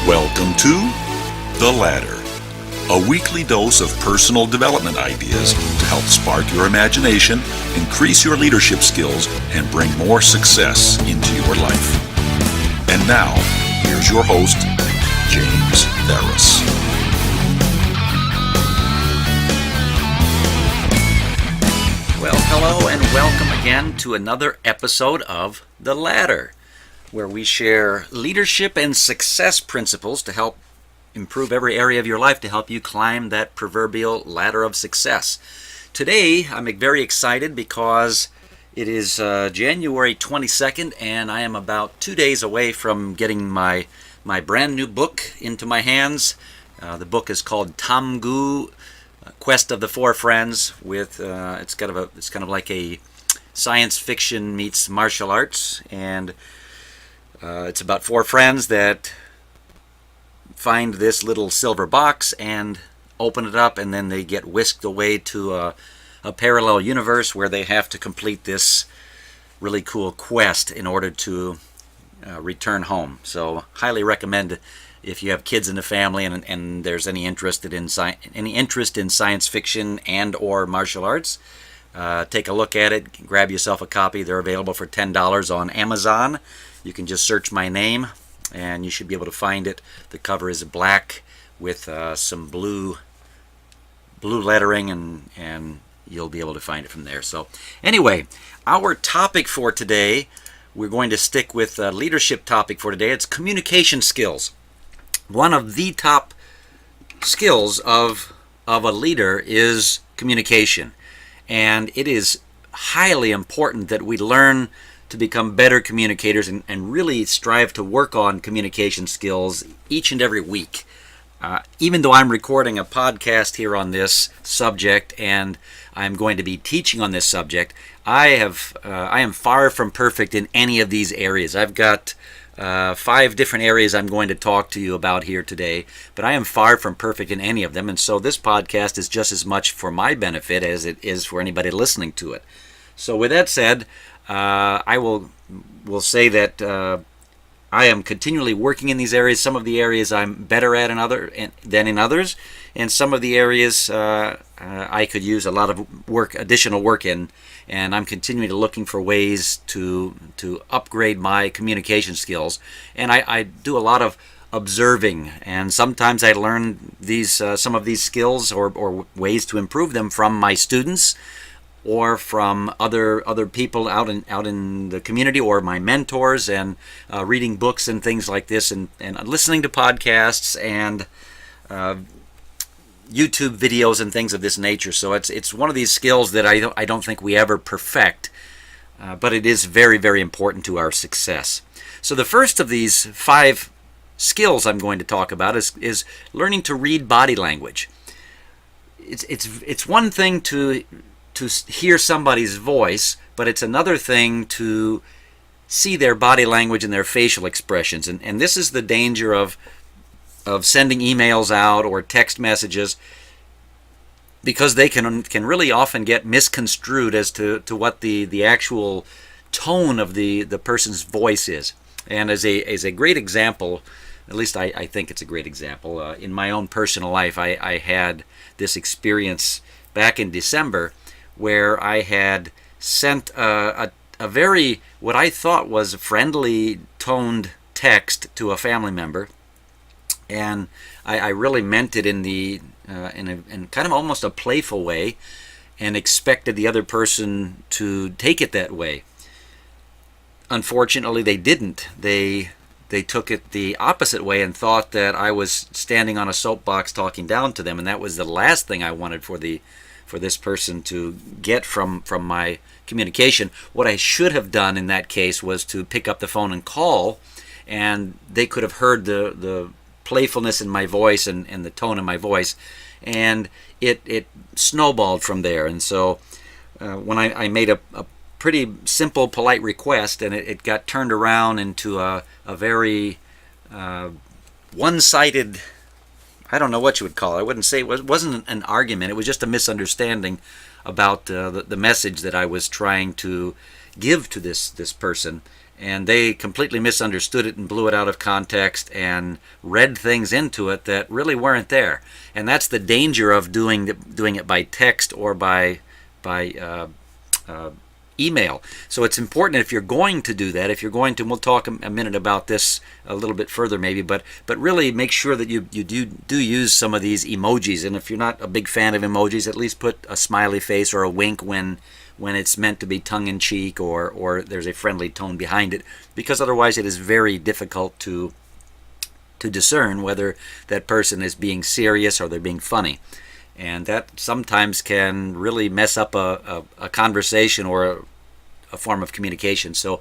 Welcome to The Ladder, a weekly dose of personal development ideas to help spark your imagination, increase your leadership skills, and bring more success into your life. And now, here's your host, James Ferris. Well, hello and welcome again to another episode of The Ladder, where we share leadership and success principles to help improve every area of your life to help you climb that proverbial ladder of success. Today, I'm very excited because it is January 22nd, and I am about 2 days away from getting my brand new book into my hands. The book is called Tamgu, Quest of the Four Friends. It's kind of like a science fiction meets martial arts, and it's about four friends that find this little silver box and open it up, and then they get whisked away to a parallel universe where they have to complete this really cool quest in order to return home. So, highly recommend if you have kids in the family and there's any interest in science fiction and or martial arts. Take a look at it. Grab yourself a copy. They're available for $10 on Amazon. You can just search my name, and you should be able to find it. The cover is black with some blue lettering, and you'll be able to find it from there. So anyway, our topic for today, we're going to stick with a leadership topic for today. It's communication skills. One of the top skills of a leader is communication. And it is highly important that we learn to become better communicators and really strive to work on communication skills each and every week. Even though I'm recording a podcast here on this subject and I'm going to be teaching on this subject, I am far from perfect in any of these areas. I've got 5 different areas I'm going to talk to you about here today, but I am far from perfect in any of them, and so this podcast is just as much for my benefit as it is for anybody listening to it. So with that said, I will say that I am continually working in these areas. Some of the areas I'm better at than in others, and some of the areas I could use a lot of additional work in, and I'm continuing to looking for ways to upgrade my communication skills. And I do a lot of observing, and sometimes I learn some of these skills or ways to improve them from my students, or from other people out in the community, or my mentors, and reading books and things like this, and listening to podcasts and YouTube videos and things of this nature. So it's one of these skills that I don't think we ever perfect, but it is very, very important to our success. So the first of these 5 skills I'm going to talk about is learning to read body language. It's one thing to hear somebody's voice, but it's another thing to see their body language and their facial expressions. And this is the danger of sending emails out or text messages, because they can really often get misconstrued as to what the actual tone of the person's voice is. And as a great example, at least I think it's a great example, in my own personal life, I had this experience back in December where I had sent a very, what I thought was a friendly toned text to a family member, and I really meant it in kind of almost a playful way, and expected the other person to take it that way. Unfortunately, they didn't. They took it the opposite way and thought that I was standing on a soapbox talking down to them, and that was the last thing I wanted for this person to get from my communication. What I should have done in that case was to pick up the phone and call, and they could have heard the playfulness in my voice and the tone of my voice, and it snowballed from there. And so when I made a pretty simple, polite request, and it got turned around into a very one-sided, I don't know what you would call it. I wouldn't say it wasn't an argument. It was just a misunderstanding about the message that I was trying to give to this person. and they completely misunderstood it and blew it out of context and read things into it that really weren't there. And that's the danger of doing it by text or by email. So it's important, if you're going to do that, and we'll talk a minute about this a little bit further maybe, but really make sure that you do use some of these emojis. And if you're not a big fan of emojis, at least put a smiley face or a wink when it's meant to be tongue-in-cheek or there's a friendly tone behind it, because otherwise it is very difficult to discern whether that person is being serious or they're being funny. And that sometimes can really mess up a conversation or a form of communication. So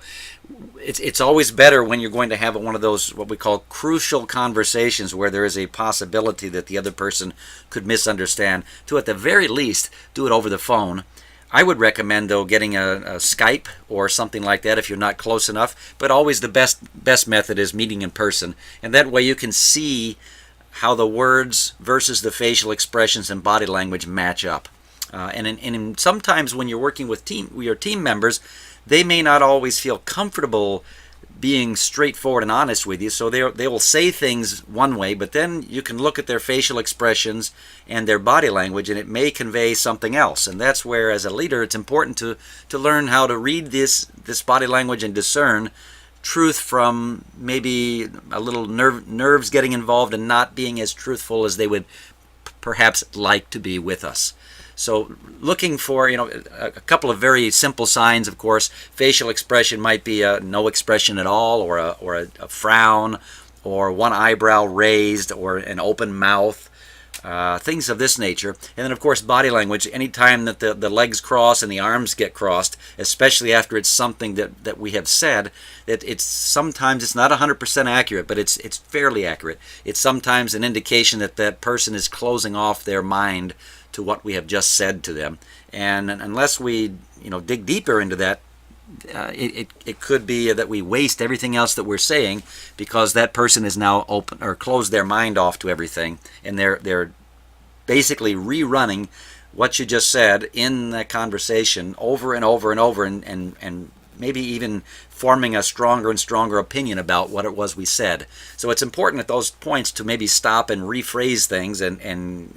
it's always better when you're going to have one of those what we call crucial conversations where there is a possibility that the other person could misunderstand, to at the very least do it over the phone. I would recommend, though, getting a Skype or something like that if you're not close enough, but always the best method is meeting in person, and that way you can see how the words versus the facial expressions and body language match up. And sometimes when you're working with your team members, they may not always feel comfortable being straightforward and honest with you, so they will say things one way, but then you can look at their facial expressions and their body language, and it may convey something else. And that's where, as a leader, it's important to learn how to read this body language and discern truth from maybe a little nerves getting involved and not being as truthful as they would perhaps like to be with us. So looking for, a couple of very simple signs, of course. Facial expression might be a no expression at all, or a frown, or one eyebrow raised, or an open mouth, things of this nature. And then, of course, body language. Anytime that the legs cross and the arms get crossed, especially after it's something that we have said, that sometimes it's not 100% accurate, but it's fairly accurate. It's sometimes an indication that person is closing off their mind to what we have just said to them. And unless we dig deeper into that, it could be that we waste everything else that we're saying, because that person is now open or closed their mind off to everything, and they're basically rerunning what you just said in that conversation over and over and over, and maybe even forming a stronger and stronger opinion about what it was we said. So it's important at those points to maybe stop and rephrase things and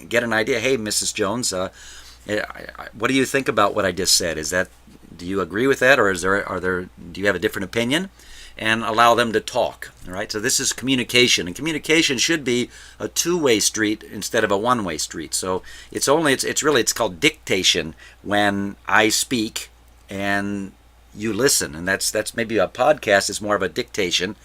get an idea. Hey, Mrs. Jones, what do you think about what I just said? Do you agree with that, or do you have a different opinion? And allow them to talk. All right. So this is communication, and communication should be a two-way street instead of a one-way street. So it's called dictation when I speak and you listen, and that's maybe a podcast is more of a dictation,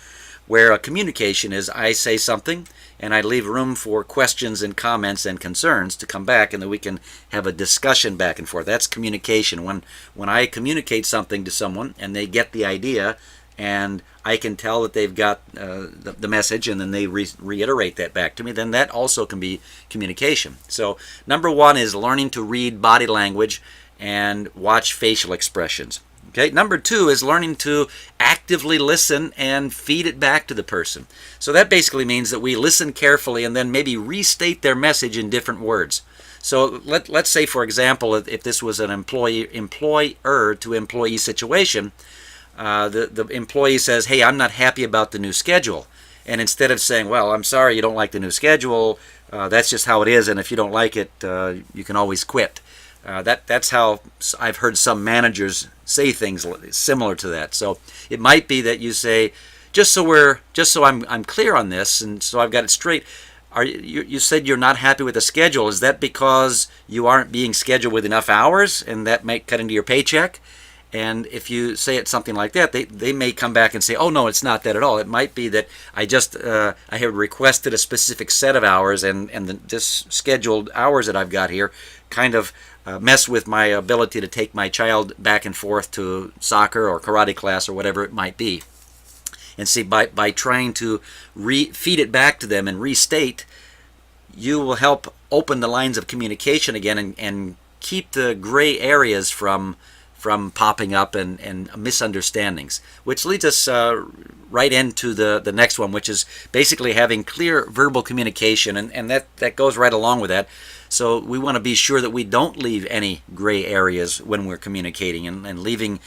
where a communication is I say something and I leave room for questions and comments and concerns to come back, and then we can have a discussion back and forth. That's communication. When I communicate something to someone and they get the idea, and I can tell that they've got the message, and then they reiterate that back to me, then that also can be communication. So number one is learning to read body language and watch facial expressions. Okay. Number two is learning to actively listen and feed it back to the person. So that basically means that we listen carefully and then maybe restate their message in different words. So let's say, for example, if this was an employer to employee situation, the employee says, hey, I'm not happy about the new schedule. And instead of saying, well, I'm sorry you don't like the new schedule, that's just how it is, and if you don't like it, you can always quit. That's how I've heard some managers say things similar to that. So it might be that you say, just so I'm clear on this, and so I've got it straight. You said you're not happy with the schedule. Is that because you aren't being scheduled with enough hours, and that might cut into your paycheck? And if you say it something like that, they may come back and say, oh, no, it's not that at all. It might be that I have requested a specific set of hours, and this scheduled hours that I've got here kind of mess with my ability to take my child back and forth to soccer or karate class or whatever it might be. And see, by trying to feed it back to them and restate, you will help open the lines of communication again and keep the gray areas from from popping up and misunderstandings, which leads us right into the next one, which is basically having clear verbal communication, and that goes right along with that. So we want to be sure that we don't leave any gray areas when we're communicating, and leaving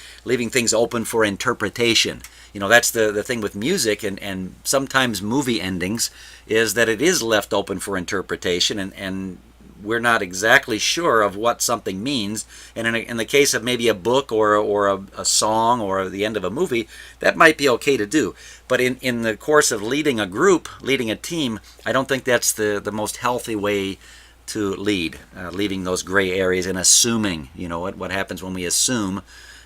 things open for interpretation. That's the thing with music and sometimes movie endings, is that it is left open for interpretation, and we're not exactly sure of what something means. And in the case of maybe a book or a song or the end of a movie, that might be okay to do. But in the course of leading a group, leading a team, I don't think that's the most healthy way to lead, leaving those gray areas and assuming. What happens when we assume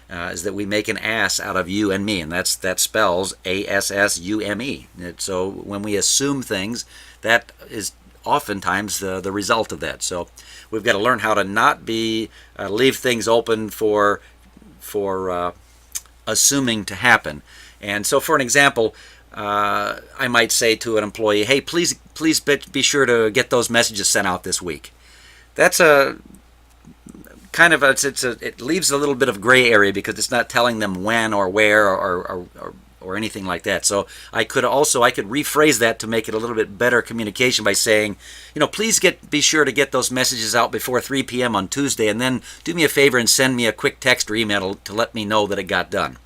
is that we make an ass out of you and me, and that spells ASSUME. So when we assume things, that is oftentimes the result of that. So we've got to learn how to not leave things open for assuming to happen. And so, for an example, I might say to an employee, "Hey, please be sure to get those messages sent out this week." That's a kind of it leaves a little bit of gray area, because it's not telling them when or where or anything like that. So I could rephrase that to make it a little bit better communication by saying, please be sure to get those messages out before 3 p.m. on Tuesday, and then do me a favor and send me a quick text or email to let me know that it got done.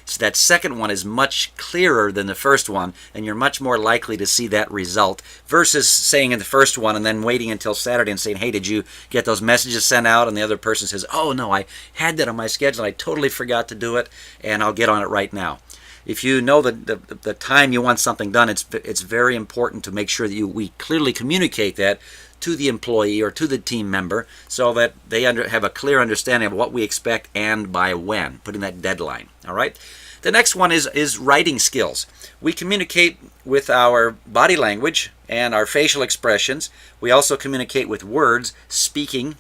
So that second one is much clearer than the first one, and you're much more likely to see that result, versus saying in the first one and then waiting until Saturday and saying, "Hey, did you get those messages sent out?" And the other person says, "Oh no, I had that on my schedule. I totally forgot to do it, and I'll get on it right now." If you know the time you want something done, it's very important to make sure that we clearly communicate that to the employee or to the team member, so that they have a clear understanding of what we expect and by when, putting that deadline. All right. The next one is writing skills. We communicate with our body language and our facial expressions. We also communicate with words, speaking.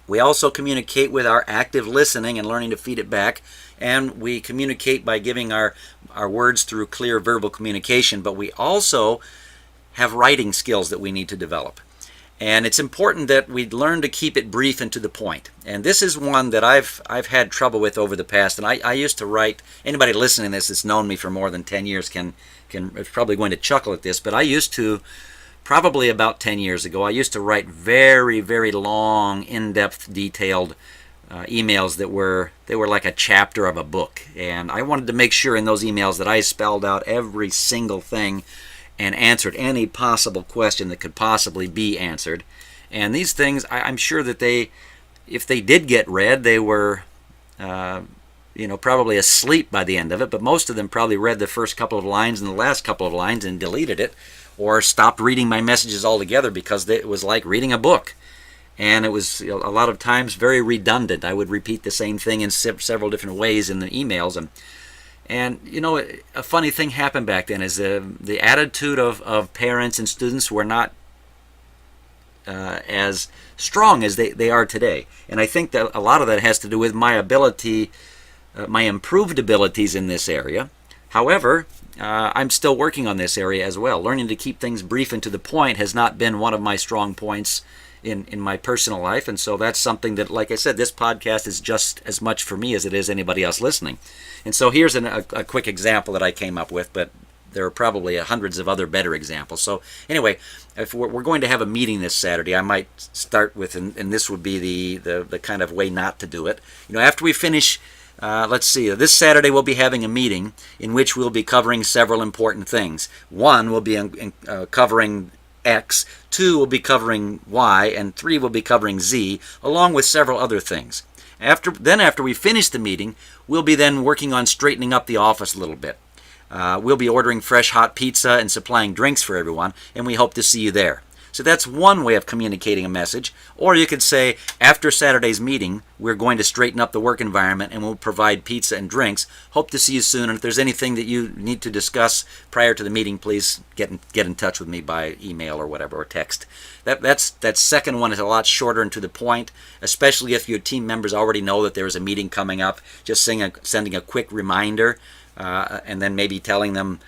We also communicate with our active listening and learning to feed it back. And we communicate by giving our words through clear verbal communication. But we also have writing skills that we need to develop. And it's important that we learn to keep it brief and to the point. And this is one that I've had trouble with over the past. And I used to write, anybody listening to this that's known me for more than 10 years is probably going to chuckle at this, but I used to, probably about 10 years ago, I used to write very, very long, in-depth, detailed emails that were like a chapter of a book. And I wanted to make sure in those emails that I spelled out every single thing and answered any possible question that could possibly be answered. And these things, I'm sure that if they did get read, they were, probably asleep by the end of it. But most of them probably read the first couple of lines and the last couple of lines and deleted it, or stopped reading my messages altogether, because it was like reading a book. And it was a lot of times very redundant. I would repeat the same thing in several different ways in the emails. And a funny thing happened back then is the attitude of parents and students were not as strong as they are today. And I think that a lot of that has to do with my ability, my improved abilities in this area. However, I'm still working on this area as well. Learning to keep things brief and to the point has not been one of my strong points in my personal life. And so that's something that, like I said, this podcast is just as much for me as it is anybody else listening. And so here's a quick example that I came up with, but there are probably hundreds of other better examples. So anyway, if we're going to have a meeting this Saturday, I might start with, and this would be the kind of way not to do it. After we finish, let's see, this Saturday we'll be having a meeting in which we'll be covering several important things. One, we'll be covering X, 2 will be covering Y, and 3 will be covering Z, along with several other things. After we finish the meeting, we'll be then working on straightening up the office a little bit. We'll be ordering fresh hot pizza and supplying drinks for everyone, and we hope to see you there. So that's one way of communicating a message. Or you could say, after Saturday's meeting, we're going to straighten up the work environment and we'll provide pizza and drinks. Hope to see you soon. And if there's anything that you need to discuss prior to the meeting, please get in touch with me by email or whatever, or text. That second one is a lot shorter and to the point, especially if your team members already know that there is a meeting coming up. Just sending a quick reminder, and then maybe telling them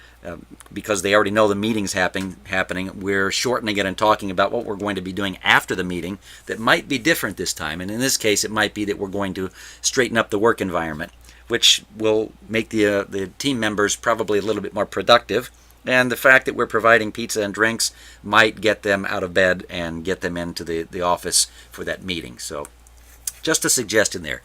because they already know the meeting's happening, we're shortening it and talking about what we're going to be doing after the meeting that might be different this time. And in this case, it might be that we're going to straighten up the work environment, which will make the team members probably a little bit more productive. And the fact that we're providing pizza and drinks might get them out of bed and get them into the office for that meeting. So just a suggestion there.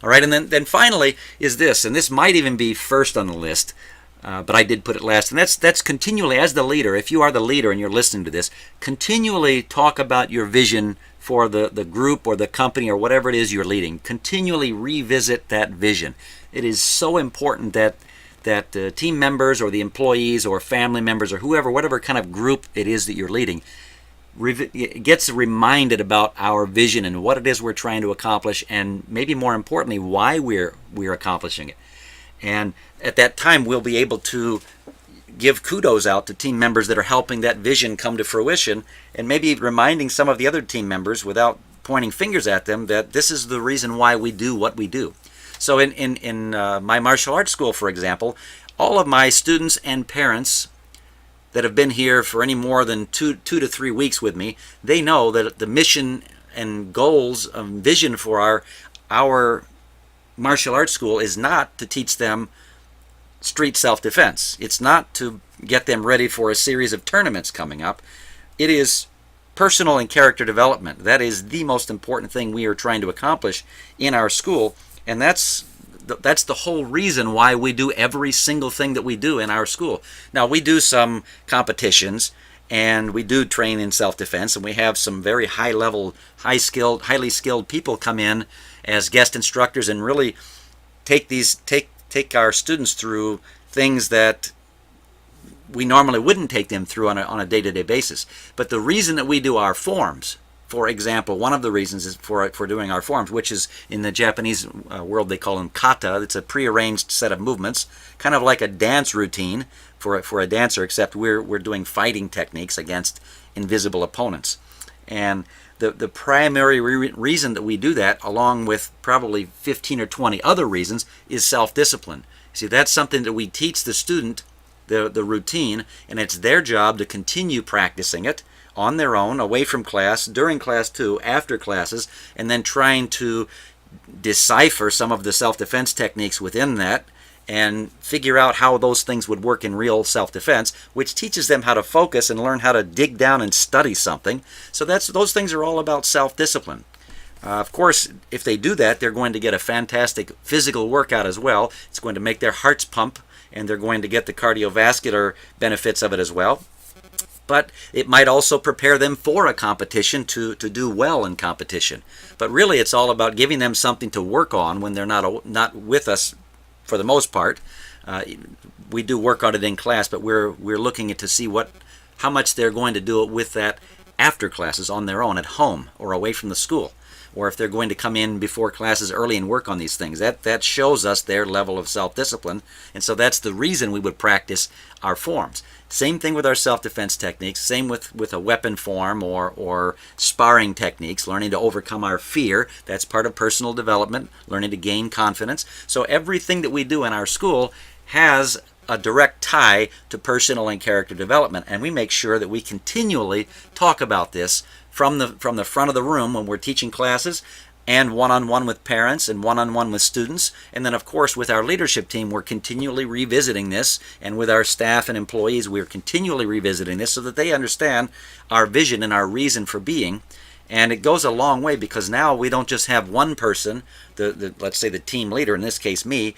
All right, and then finally is this, and this might even be first on the list, but I did put it last, and that's continually, as the leader, if you are the leader and you're listening to this, continually talk about your vision for the group or the company or whatever it is you're leading. Continually revisit that vision. It is so important that team members or the employees or family members or whatever kind of group it is that you're leading, gets reminded about our vision and what it is we're trying to accomplish, and maybe more importantly, why we're accomplishing it. And at that time, we'll be able to give kudos out to team members that are helping that vision come to fruition, and maybe reminding some of the other team members, without pointing fingers at them, that this is the reason why we do what we do. So in my martial arts school, for example, all of my students and parents that have been here for any more than two to 3 weeks with me, they know that the mission and goals and vision for our martial arts school is not to teach them street self-defense. It's not to get them ready for a series of tournaments coming up. It is personal and character development. That is the most important thing we are trying to accomplish in our school, and that's the whole reason why we do every single thing that we do in our school. Now, we do some competitions, and we do train in self-defense, and we have some very high-level, highly skilled people come in as guest instructors and really take our students through things that we normally wouldn't take them through on a day-to-day basis. But the reason that we do our forms, for example, one of the reasons is for doing our forms, which is in the Japanese world they call them kata. It's a prearranged set of movements, kind of like a dance routine for a dancer, except we're doing fighting techniques against invisible opponents. And the primary reason that we do that, along with probably 15 or 20 other reasons, is self-discipline. See, that's something that we teach the student, the routine, and it's their job to continue practicing it on their own, away from class, during class too, after classes, and then trying to decipher some of the self-defense techniques within that and figure out how those things would work in real self-defense, which teaches them how to focus and learn how to dig down and study something. So those things are all about self-discipline. Of course, if they do that, they're going to get a fantastic physical workout as well. It's going to make their hearts pump, and they're going to get the cardiovascular benefits of it as well. But it might also prepare them for a competition to do well in competition. But really, it's all about giving them something to work on when they're not with us for the most part. We do work on it in class, but we're looking at to see how much they're going to do it with that after classes on their own at home or away from the school, or if they're going to come in before classes early and work on these things. That shows us their level of self-discipline, and so that's the reason we would practice our forms. Same thing with our self-defense techniques, same with a weapon form or sparring techniques, learning to overcome our fear. That's part of personal development, learning to gain confidence. So everything that we do in our school has a direct tie to personal and character development, and we make sure that we continually talk about this from the front of the room when we're teaching classes, and one-on-one with parents and one-on-one with students. And then, of course, with our leadership team, we're continually revisiting this, and with our staff and employees, we're continually revisiting this so that they understand our vision and our reason for being. And it goes a long way, because now we don't just have one person, let's say the team leader, in this case me,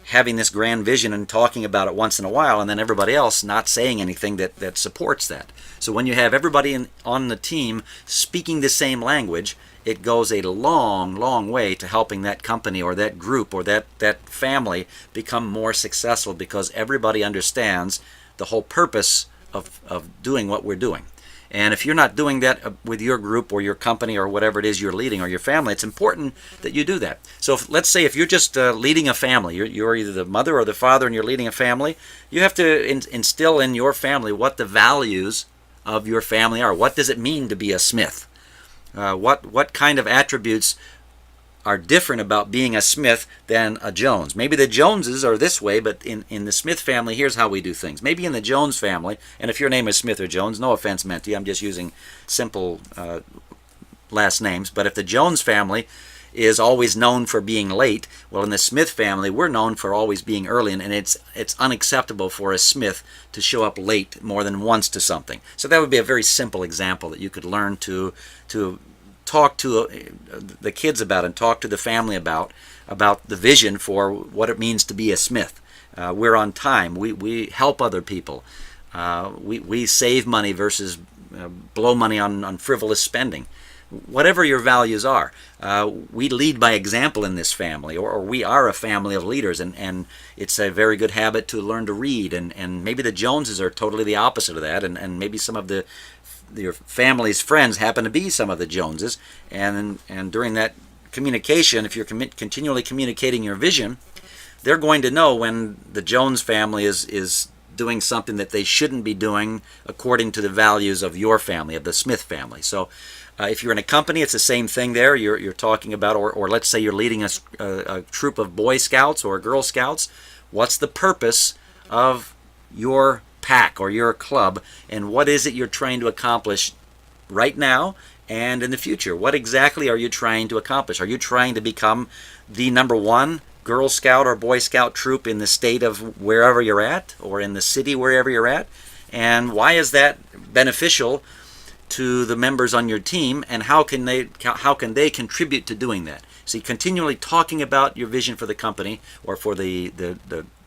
having this grand vision and talking about it once in a while, and then everybody else not saying anything that supports that. So when you have everybody on the team speaking the same language, it goes a long, long way to helping that company or that group or that family become more successful, because everybody understands the whole purpose of doing what we're doing. And if you're not doing that with your group or your company or whatever it is you're leading, or your family, it's important that you do that. So let's say if you're just leading a family, you're either the mother or the father and you're leading a family, you have to instill in your family what the values of your family are. What does it mean to be a Smith? What kind of attributes are different about being a Smith than a Jones. Maybe the Joneses are this way, but in the Smith family, here's how we do things. Maybe in the Jones family, and if your name is Smith or Jones, no offense meant to you, I'm just using simple last names, but if the Jones family is always known for being late, well, in the Smith family, we're known for always being early, and it's unacceptable for a Smith to show up late more than once to something. So that would be a very simple example that you could learn to talk to the kids about and talk to the family about the vision for what it means to be a Smith. We're on time. We help other people. We save money versus blow money on frivolous spending. Whatever your values are, we lead by example in this family, or we are a family of leaders, and it's a very good habit to learn to read, and maybe the Joneses are totally the opposite of that, and maybe some of your family's friends happen to be some of the Joneses, and during that communication, if you're continually communicating your vision, they're going to know when the Jones family is doing something that they shouldn't be doing according to the values of your family, of the Smith family. So if you're in a company, it's the same thing there. You're talking about, or let's say you're leading a troop of Boy Scouts or Girl Scouts. What's the purpose of your pack or your club, and what is it you're trying to accomplish right now and in the future? What exactly are you trying to accomplish? Are you trying to become the number one Girl Scout or Boy Scout troop in the state of wherever you're at, or in the city wherever you're at? And why is that beneficial to the members on your team, and how can they contribute to doing that? See, continually talking about your vision for the company or for the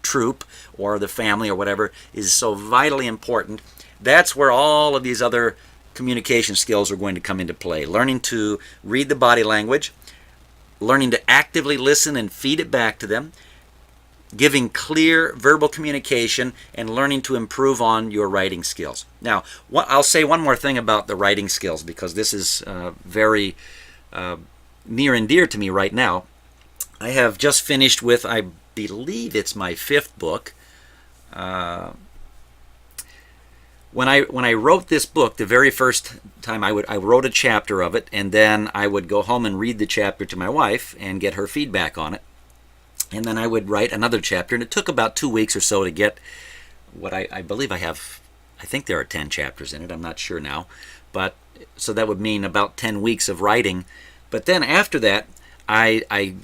troop or the family or whatever is so vitally important. That's where all of these other communication skills are going to come into play. Learning to read the body language, learning to actively listen and feed it back to them, giving clear verbal communication, and learning to improve on your writing skills. Now, I'll say one more thing about the writing skills, because this is very near and dear to me right now. I have just finished with, I believe it's my 5th book. When I wrote this book, the very first time I wrote a chapter of it, and then I would go home and read the chapter to my wife and get her feedback on it. And then I would write another chapter, and it took about 2 weeks or so to get what I believe I have. I think there are 10 chapters in it. I'm not sure now. But so that would mean about 10 weeks of writing. But then after that, I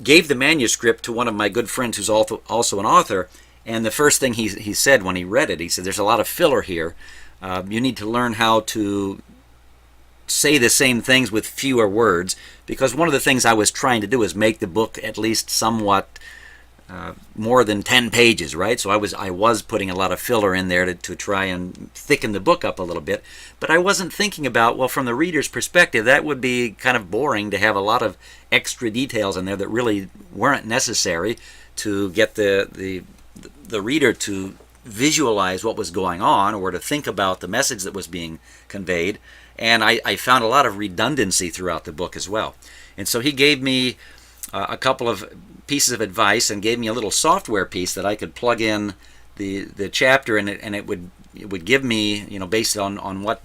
gave the manuscript to one of my good friends who's also an author, and the first thing he said when he read it, he said, "There's a lot of filler here. You need to learn how to say the same things with fewer words," because one of the things I was trying to do is make the book at least somewhat more than 10 pages, right? So I was putting a lot of filler in there to try and thicken the book up a little bit, but I wasn't thinking about, well, from the reader's perspective, that would be kind of boring to have a lot of extra details in there that really weren't necessary to get the reader to visualize what was going on or to think about the message that was being conveyed. And I found a lot of redundancy throughout the book as well. And so he gave me a couple of pieces of advice and gave me a little software piece that I could plug in the chapter, and it would give me, based on what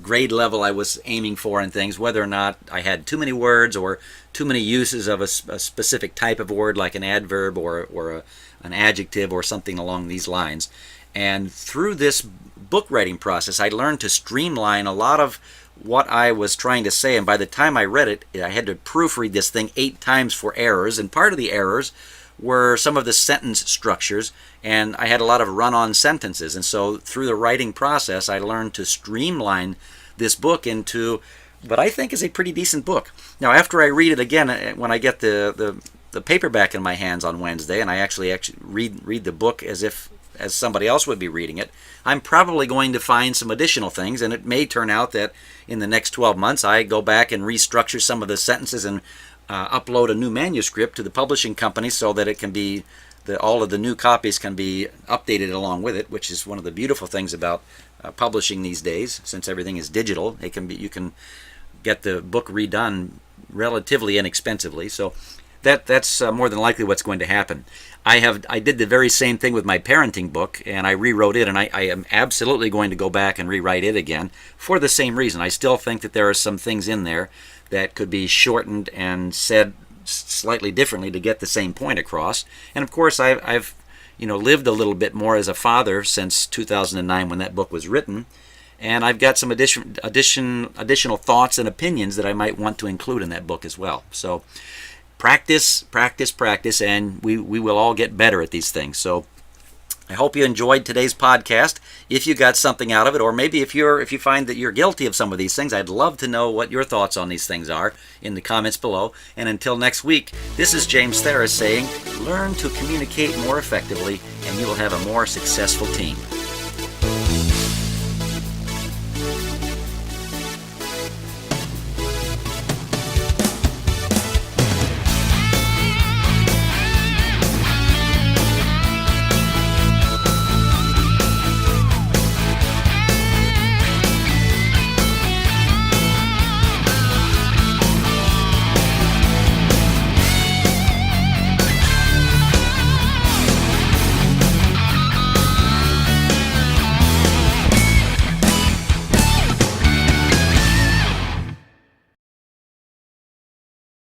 grade level I was aiming for and things, whether or not I had too many words or too many uses of a specific type of word, like an adverb or an adjective or something along these lines. And through this book writing process, I learned to streamline a lot of what I was trying to say, and by the time I read it, I had to proofread this thing 8 times for errors, and part of the errors were some of the sentence structures, and I had a lot of run-on sentences. And so through the writing process, I learned to streamline this book into what I think is a pretty decent book. Now, after I read it again, when I get the paperback in my hands on Wednesday, and I actually read the book as somebody else would be reading it, I'm probably going to find some additional things, and it may turn out that in the next 12 months I go back and restructure some of the sentences and upload a new manuscript to the publishing company so that it can be all of the new copies can be updated along with it, which is one of the beautiful things about publishing these days. Since everything is digital, you can get the book redone relatively inexpensively. So that's more than likely what's going to happen. I did the very same thing with my parenting book, and I rewrote it, and I am absolutely going to go back and rewrite it again for the same reason. I still think that there are some things in there that could be shortened and said slightly differently to get the same point across. And of course, I've lived a little bit more as a father since 2009 when that book was written, and I've got some additional thoughts and opinions that I might want to include in that book as well. So practice, and we will all get better at these things. So I hope you enjoyed today's podcast. If you got something out of it, or maybe if you find that you're guilty of some of these things, I'd love to know what your thoughts on these things are in the comments below. And until next week, this is James Theris saying, learn to communicate more effectively, and you will have a more successful team.